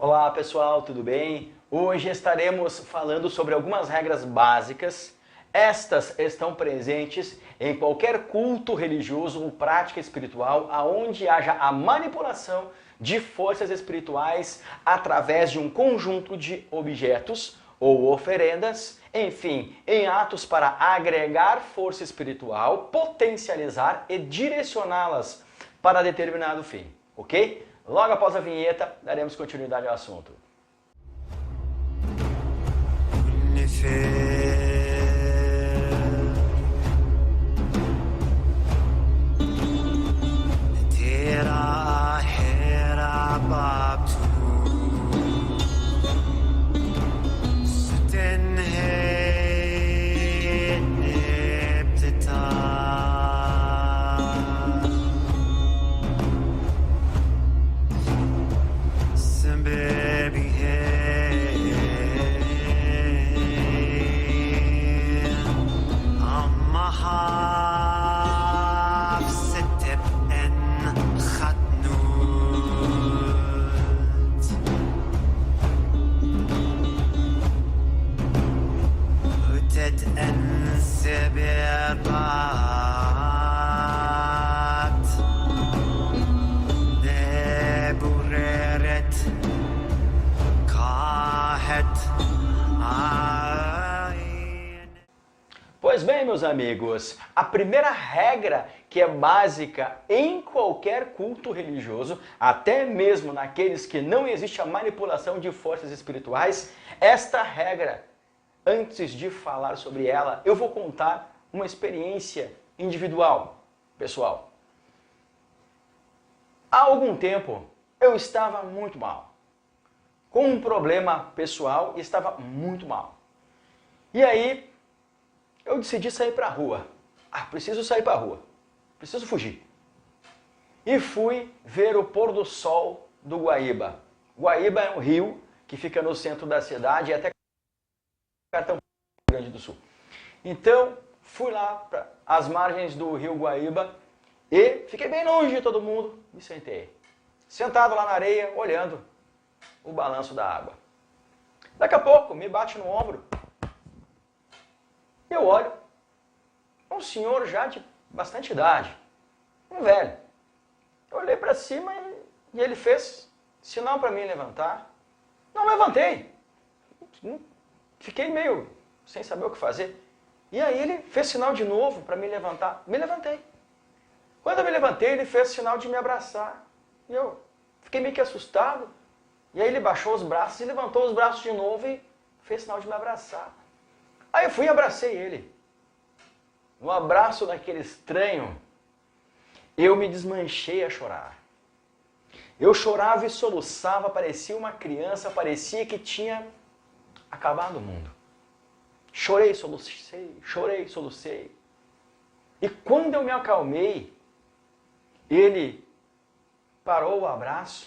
Olá pessoal, tudo bem? Hoje estaremos falando sobre algumas regras básicas. Estas estão presentes em qualquer culto religioso ou prática espiritual aonde haja a manipulação de forças espirituais através de um conjunto de objetos ou oferendas, enfim, em atos para agregar força espiritual, potencializar e direcioná-las para determinado fim, ok? Logo após a vinheta, daremos continuidade ao assunto. Pois bem, meus amigos, a primeira regra que é básica em qualquer culto religioso, até mesmo naqueles que não existe a manipulação de forças espirituais, esta regra, antes de falar sobre ela, eu vou contar uma experiência individual, pessoal. Há algum tempo eu estava muito mal, com um problema pessoal e estava muito mal. E aí eu decidi sair para a rua. Preciso sair para a rua. Preciso fugir. E fui ver o pôr do sol do Guaíba. Guaíba é um rio que fica no centro da cidade e até Cartão Grande do Sul. Então, fui lá para as margens do rio Guaíba e fiquei bem longe de todo mundo. Me sentei. Sentado lá na areia, olhando o balanço da água. Daqui a pouco, me bate no ombro. Eu olho, um senhor já de bastante idade, um velho. Eu olhei para cima e ele fez sinal para mim levantar. Não levantei. Fiquei meio sem saber o que fazer. E aí ele fez sinal de novo para me levantar. Me levantei. Quando eu me levantei, ele fez sinal de me abraçar. E eu fiquei meio que assustado. E aí ele baixou os braços e levantou os braços de novo e fez sinal de me abraçar. Aí eu fui e abracei ele. Um abraço daquele estranho, eu me desmanchei a chorar. Eu chorava e soluçava, parecia uma criança, parecia que tinha acabado o mundo. Chorei, solucei. E quando eu me acalmei, ele parou o abraço,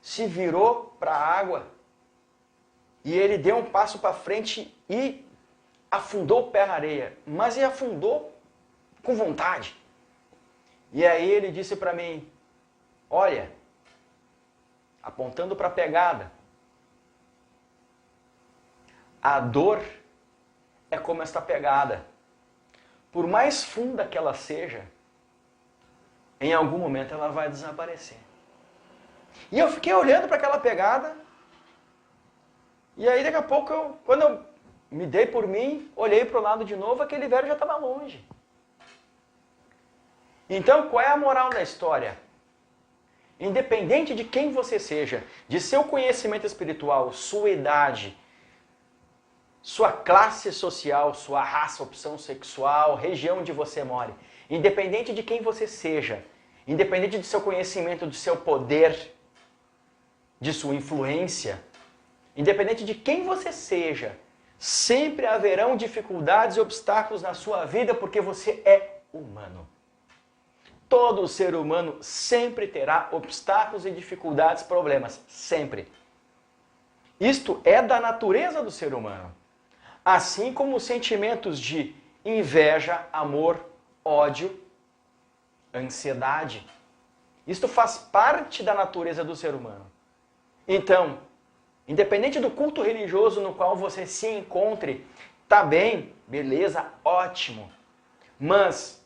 se virou para a água, e ele deu um passo para frente e afundou o pé na areia. Mas ele afundou com vontade. E aí ele disse para mim, olha, apontando para a pegada, a dor é como esta pegada. Por mais funda que ela seja, em algum momento ela vai desaparecer. E eu fiquei olhando para aquela pegada. E aí daqui a pouco, quando eu me dei por mim, olhei para o lado de novo, aquele velho já estava longe. Então, qual é a moral da história? Independente de quem você seja, de seu conhecimento espiritual, sua idade, sua classe social, sua raça, opção sexual, região onde você mora, independente de quem você seja, independente do seu conhecimento, do seu poder, de sua influência, independente de quem você seja, sempre haverão dificuldades e obstáculos na sua vida porque você é humano. Todo ser humano sempre terá obstáculos e dificuldades, problemas, sempre. Isto é da natureza do ser humano. Assim como os sentimentos de inveja, amor, ódio, ansiedade. Isto faz parte da natureza do ser humano. Então, independente do culto religioso no qual você se encontre, tá bem, beleza, ótimo. Mas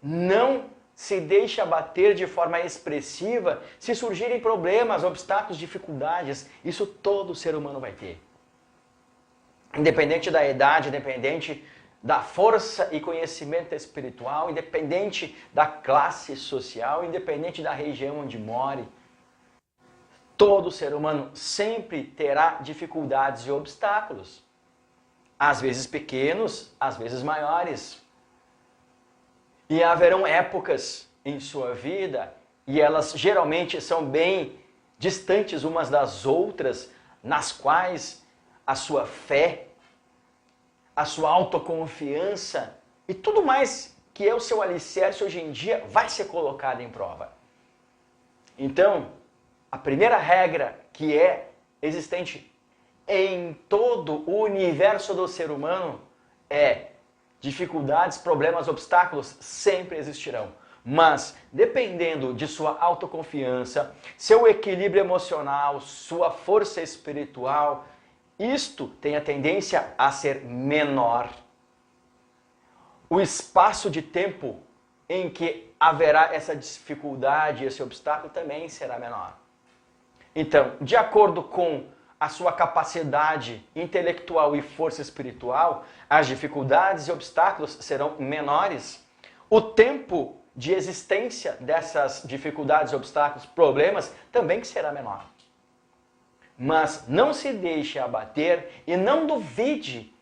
não se deixe abater de forma expressiva se surgirem problemas, obstáculos, dificuldades. Isso todo ser humano vai ter. Independente da idade, independente da força e conhecimento espiritual, independente da classe social, independente da região onde more, todo ser humano sempre terá dificuldades e obstáculos. Às vezes pequenos, às vezes maiores. E haverão épocas em sua vida, e elas geralmente são bem distantes umas das outras, nas quais a sua fé, a sua autoconfiança e tudo mais que é o seu alicerce hoje em dia vai ser colocado em prova. Então, a primeira regra que é existente em todo o universo do ser humano é: dificuldades, problemas, obstáculos sempre existirão. Mas, dependendo de sua autoconfiança, seu equilíbrio emocional, sua força espiritual, isto tem a tendência a ser menor. O espaço de tempo em que haverá essa dificuldade, esse obstáculo, também será menor. Então, de acordo com a sua capacidade intelectual e força espiritual, as dificuldades e obstáculos serão menores. O tempo de existência dessas dificuldades, obstáculos, problemas também será menor. Mas não se deixe abater e não duvide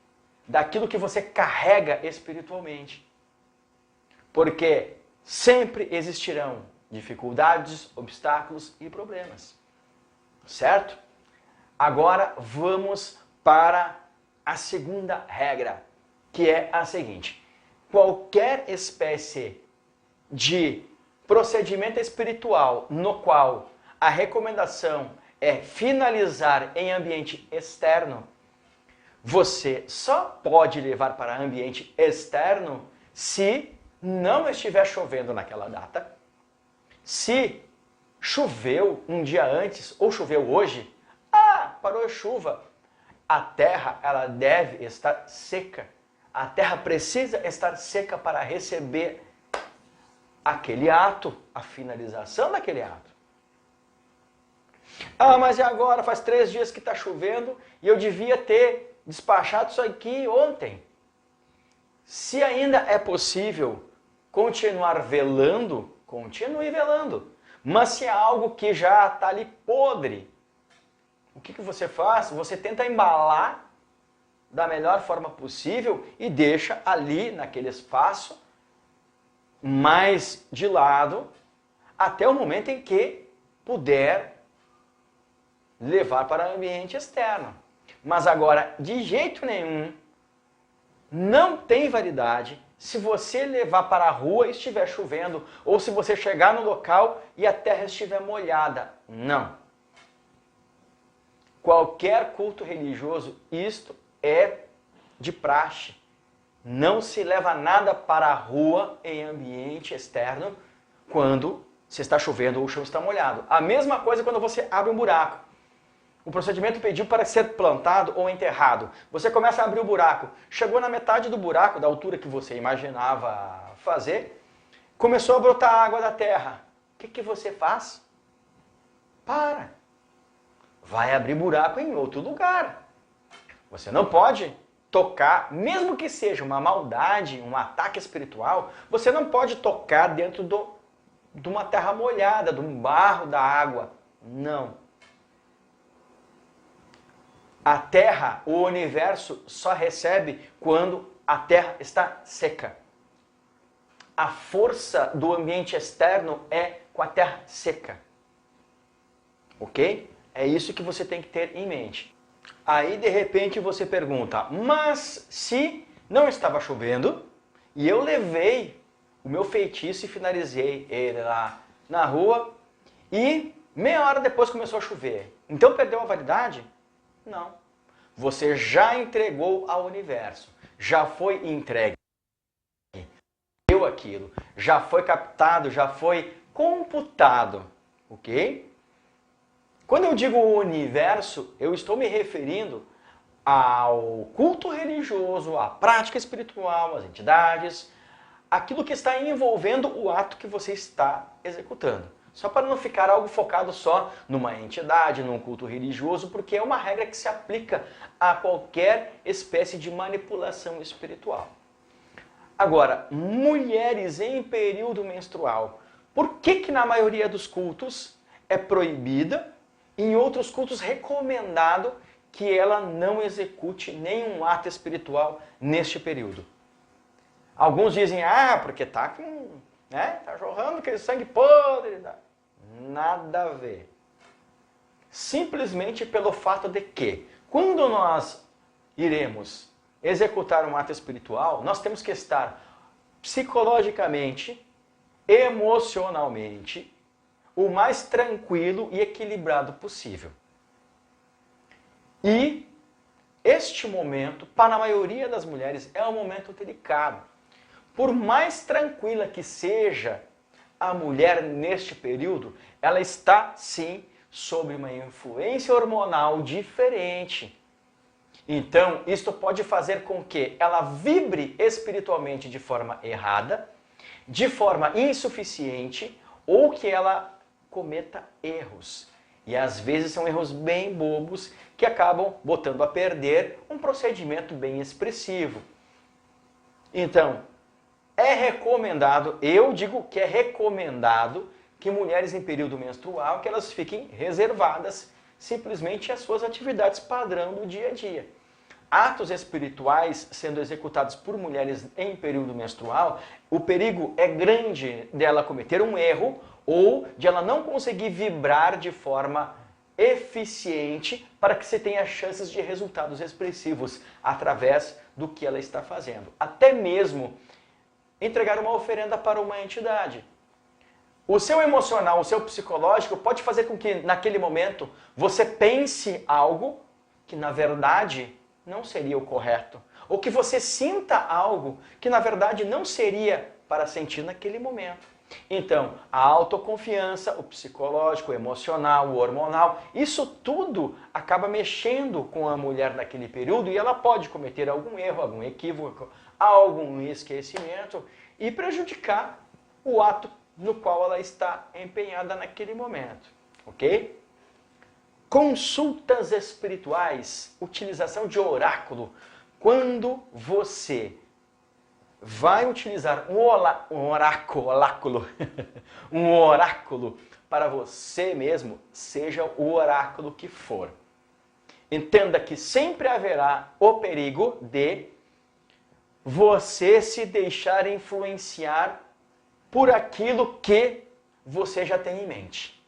daquilo que você carrega espiritualmente. Porque sempre existirão dificuldades, obstáculos e problemas. Certo? Agora vamos para a segunda regra, que é a seguinte: qualquer espécie de procedimento espiritual no qual a recomendação é finalizar em ambiente externo, você só pode levar para ambiente externo se não estiver chovendo naquela data. Se choveu um dia antes ou choveu hoje, parou a chuva. A terra, ela deve estar seca. A terra precisa estar seca para receber aquele ato, a finalização daquele ato. Mas e agora? Faz 3 dias que está chovendo e eu devia ter despachado isso aqui ontem. Se ainda é possível continuar velando, continue velando. Mas se é algo que já está ali podre, o que você faz? Você tenta embalar da melhor forma possível e deixa ali naquele espaço mais de lado até o momento em que puder levar para o ambiente externo. Mas agora, de jeito nenhum, não tem validade se você levar para a rua e estiver chovendo, ou se você chegar no local e a terra estiver molhada. Não. Qualquer culto religioso, isto é de praxe. Não se leva nada para a rua em ambiente externo quando se está chovendo ou o chão está molhado. A mesma coisa quando você abre um buraco. O procedimento pediu para ser plantado ou enterrado. Você começa a abrir o buraco. Chegou na metade do buraco, da altura que você imaginava fazer, começou a brotar água da terra. O que você faz? Para. Vai abrir buraco em outro lugar. Você não pode tocar, mesmo que seja uma maldade, um ataque espiritual, você não pode tocar dentro de uma terra molhada, de um barro da água. Não. A terra, o universo, só recebe quando a terra está seca. A força do ambiente externo é com a terra seca. Ok? É isso que você tem que ter em mente. Aí, de repente, você pergunta, mas se não estava chovendo e eu levei o meu feitiço e finalizei ele lá na rua e meia hora depois começou a chover, então perdeu a validade? Não. Você já entregou ao universo, já foi entregue aquilo, já foi captado, já foi computado, ok? Quando eu digo o universo, eu estou me referindo ao culto religioso, à prática espiritual, às entidades, aquilo que está envolvendo o ato que você está executando. Só para não ficar algo focado só numa entidade, num culto religioso, porque é uma regra que se aplica a qualquer espécie de manipulação espiritual. Agora, mulheres em período menstrual, por que na maioria dos cultos é proibida e em outros cultos recomendado que ela não execute nenhum ato espiritual neste período? Alguns dizem, porque tá com, tá jorrando aquele sangue podre. Nada a ver. Simplesmente pelo fato de que, quando nós iremos executar um ato espiritual, nós temos que estar psicologicamente, emocionalmente, o mais tranquilo e equilibrado possível. E este momento, para a maioria das mulheres, é um momento delicado. Por mais tranquila que seja a mulher neste período, ela está, sim, sob uma influência hormonal diferente. Então, isto pode fazer com que ela vibre espiritualmente de forma errada, de forma insuficiente, ou que ela cometa erros. E às vezes são erros bem bobos que acabam botando a perder um procedimento bem expressivo. Então, é recomendado, eu digo que é recomendado que mulheres em período menstrual, que elas fiquem reservadas simplesmente às suas atividades padrão do dia a dia. Atos espirituais sendo executados por mulheres em período menstrual, o perigo é grande dela cometer um erro ou de ela não conseguir vibrar de forma eficiente para que você tenha chances de resultados expressivos através do que ela está fazendo. Até mesmo entregar uma oferenda para uma entidade. O seu emocional, o seu psicológico pode fazer com que naquele momento você pense algo que na verdade não seria o correto. Ou que você sinta algo que na verdade não seria para sentir naquele momento. Então, a autoconfiança, o psicológico, o emocional, o hormonal, isso tudo acaba mexendo com a mulher naquele período e ela pode cometer algum erro, algum equívoco, algum esquecimento e prejudicar o ato no qual ela está empenhada naquele momento, ok? Consultas espirituais, utilização de oráculo. Quando você vai utilizar um oráculo para você mesmo, seja o oráculo que for. Entenda que sempre haverá o perigo de você se deixar influenciar por aquilo que você já tem em mente.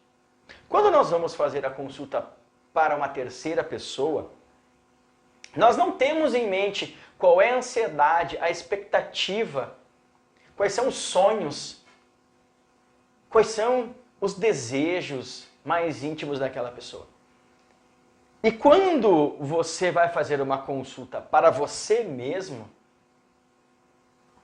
Quando nós vamos fazer a consulta para uma terceira pessoa, nós não temos em mente qual é a ansiedade, a expectativa, quais são os sonhos, quais são os desejos mais íntimos daquela pessoa. E quando você vai fazer uma consulta para você mesmo,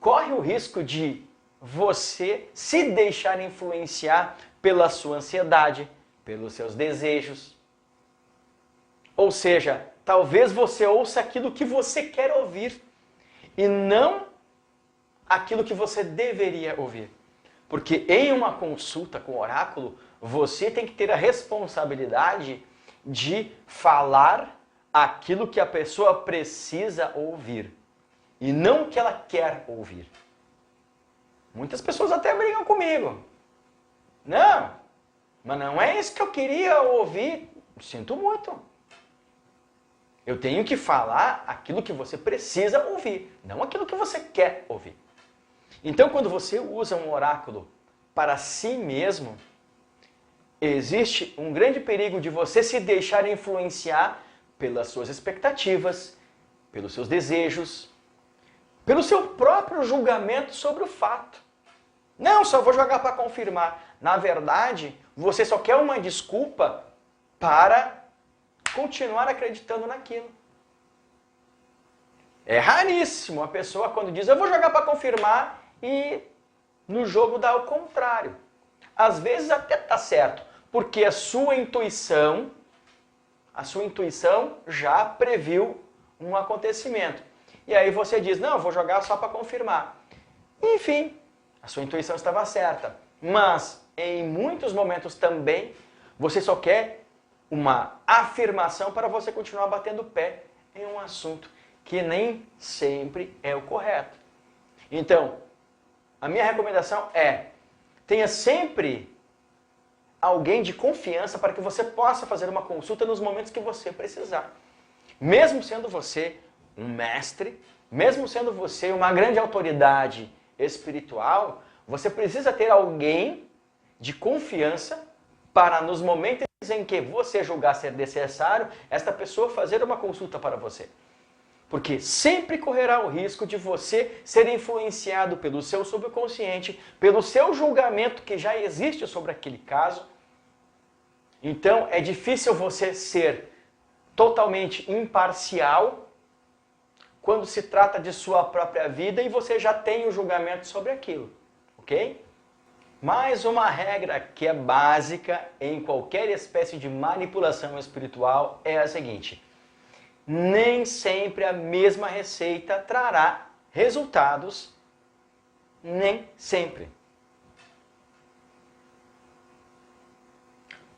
corre o risco de você se deixar influenciar pela sua ansiedade, pelos seus desejos. Ou seja, talvez você ouça aquilo que você quer ouvir e não aquilo que você deveria ouvir. Porque em uma consulta com o oráculo, você tem que ter a responsabilidade de falar aquilo que a pessoa precisa ouvir e não o que ela quer ouvir. Muitas pessoas até brigam comigo. Não, mas não é isso que eu queria ouvir. Sinto muito. Eu tenho que falar aquilo que você precisa ouvir, não aquilo que você quer ouvir. Então, quando você usa um oráculo para si mesmo, existe um grande perigo de você se deixar influenciar pelas suas expectativas, pelos seus desejos, pelo seu próprio julgamento sobre o fato. Não, só vou jogar para confirmar. Na verdade, você só quer uma desculpa para continuar acreditando naquilo. É raríssimo a pessoa quando diz eu vou jogar para confirmar e no jogo dá o contrário. Às vezes até tá certo, Porque a sua intuição já previu um acontecimento. E aí você diz, não, eu vou jogar só para confirmar. Enfim, a sua intuição estava certa. Mas, em muitos momentos também, você só quer uma afirmação para você continuar batendo o pé em um assunto que nem sempre é o correto. Então, a minha recomendação é, tenha sempre alguém de confiança para que você possa fazer uma consulta nos momentos que você precisar. Mesmo sendo você um mestre, mesmo sendo você uma grande autoridade espiritual, você precisa ter alguém de confiança para, nos momentos em que você julgar ser necessário, esta pessoa fazer uma consulta para você. Porque sempre correrá o risco de você ser influenciado pelo seu subconsciente, pelo seu julgamento que já existe sobre aquele caso. Então é difícil você ser totalmente imparcial quando se trata de sua própria vida e você já tem o julgamento sobre aquilo, ok? Mais uma regra que é básica em qualquer espécie de manipulação espiritual é a seguinte: nem sempre a mesma receita trará resultados, nem sempre.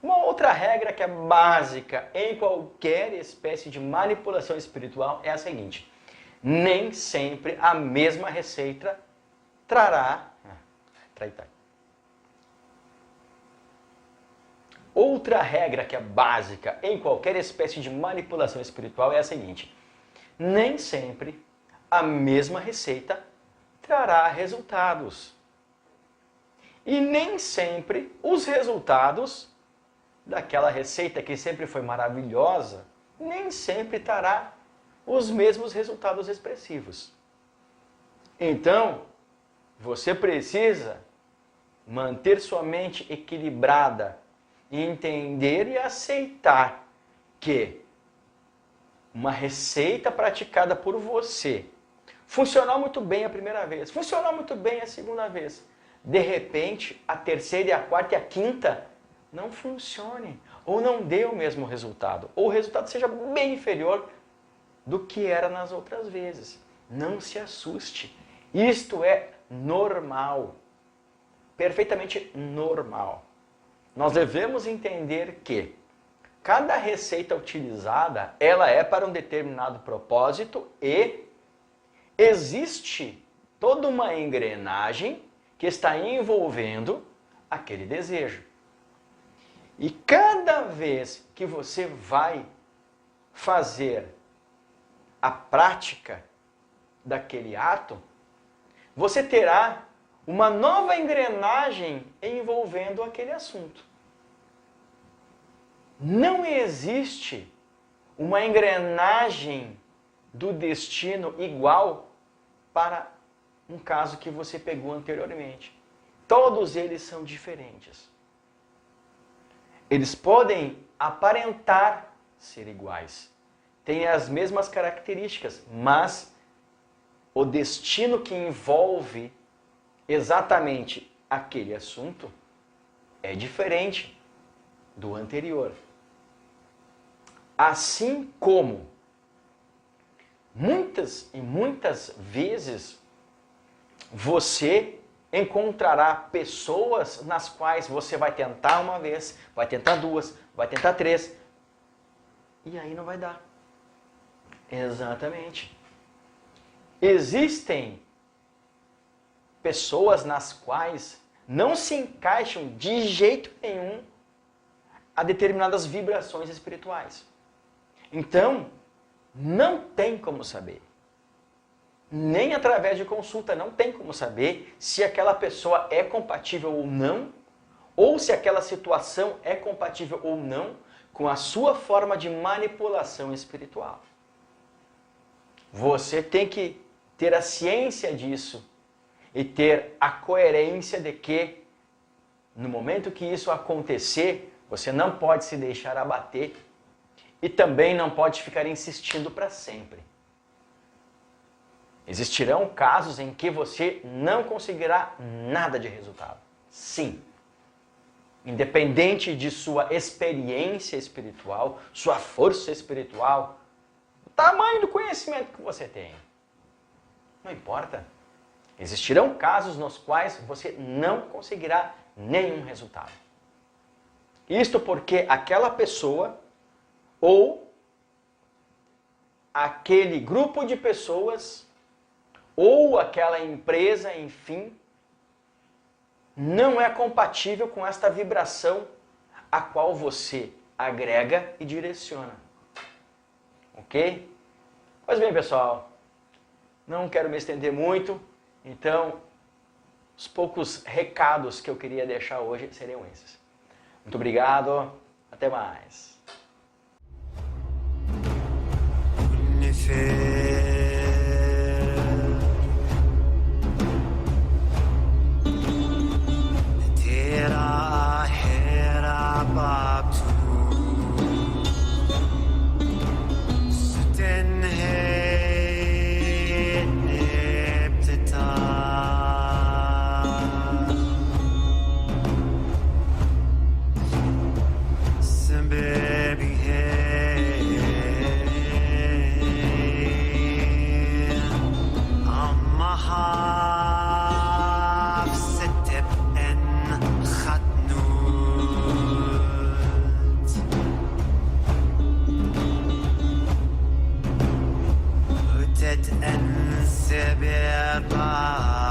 Uma outra regra que é básica em qualquer espécie de manipulação espiritual é a seguinte: nem sempre a mesma receita trará... Outra regra que é básica em qualquer espécie de manipulação espiritual é a seguinte: nem sempre a mesma receita trará resultados. E nem sempre os resultados daquela receita que sempre foi maravilhosa, nem sempre trará os mesmos resultados expressivos. Então, você precisa manter sua mente equilibrada e entender e aceitar que uma receita praticada por você funcionou muito bem a primeira vez, funcionou muito bem a segunda vez. De repente, a terceira, e a quarta e a quinta não funcione, ou não dê o mesmo resultado, ou o resultado seja bem inferior do que era nas outras vezes. Não se assuste. Isto é normal, perfeitamente normal. Nós devemos entender que cada receita utilizada, ela é para um determinado propósito e existe toda uma engrenagem que está envolvendo aquele desejo. E cada vez que você vai fazer a prática daquele ato, você terá uma nova engrenagem envolvendo aquele assunto. Não existe uma engrenagem do destino igual para um caso que você pegou anteriormente. Todos eles são diferentes. Eles podem aparentar ser iguais, têm as mesmas características, mas o destino que envolve exatamente aquele assunto é diferente do anterior. Assim como muitas e muitas vezes você encontrará pessoas nas quais você vai tentar uma vez, vai tentar duas, vai tentar três, e aí não vai dar. Exatamente. Existem pessoas nas quais não se encaixam de jeito nenhum a determinadas vibrações espirituais. Então, não tem como saber. Nem através de consulta não tem como saber se aquela pessoa é compatível ou não, ou se aquela situação é compatível ou não com a sua forma de manipulação espiritual. Você tem que ter a ciência disso e ter a coerência de que, no momento que isso acontecer, você não pode se deixar abater e também não pode ficar insistindo para sempre. Existirão casos em que você não conseguirá nada de resultado. Sim. independente de sua experiência espiritual, sua força espiritual, o tamanho do conhecimento que você tem. Não importa. Existirão casos nos quais você não conseguirá nenhum resultado. Isto porque aquela pessoa ou aquele grupo de pessoas ou aquela empresa, enfim, não é compatível com esta vibração a qual você agrega e direciona. Ok? Pois bem, pessoal, não quero me estender muito, então os poucos recados que eu queria deixar hoje seriam esses. Muito obrigado, até mais. أنسى بأربعة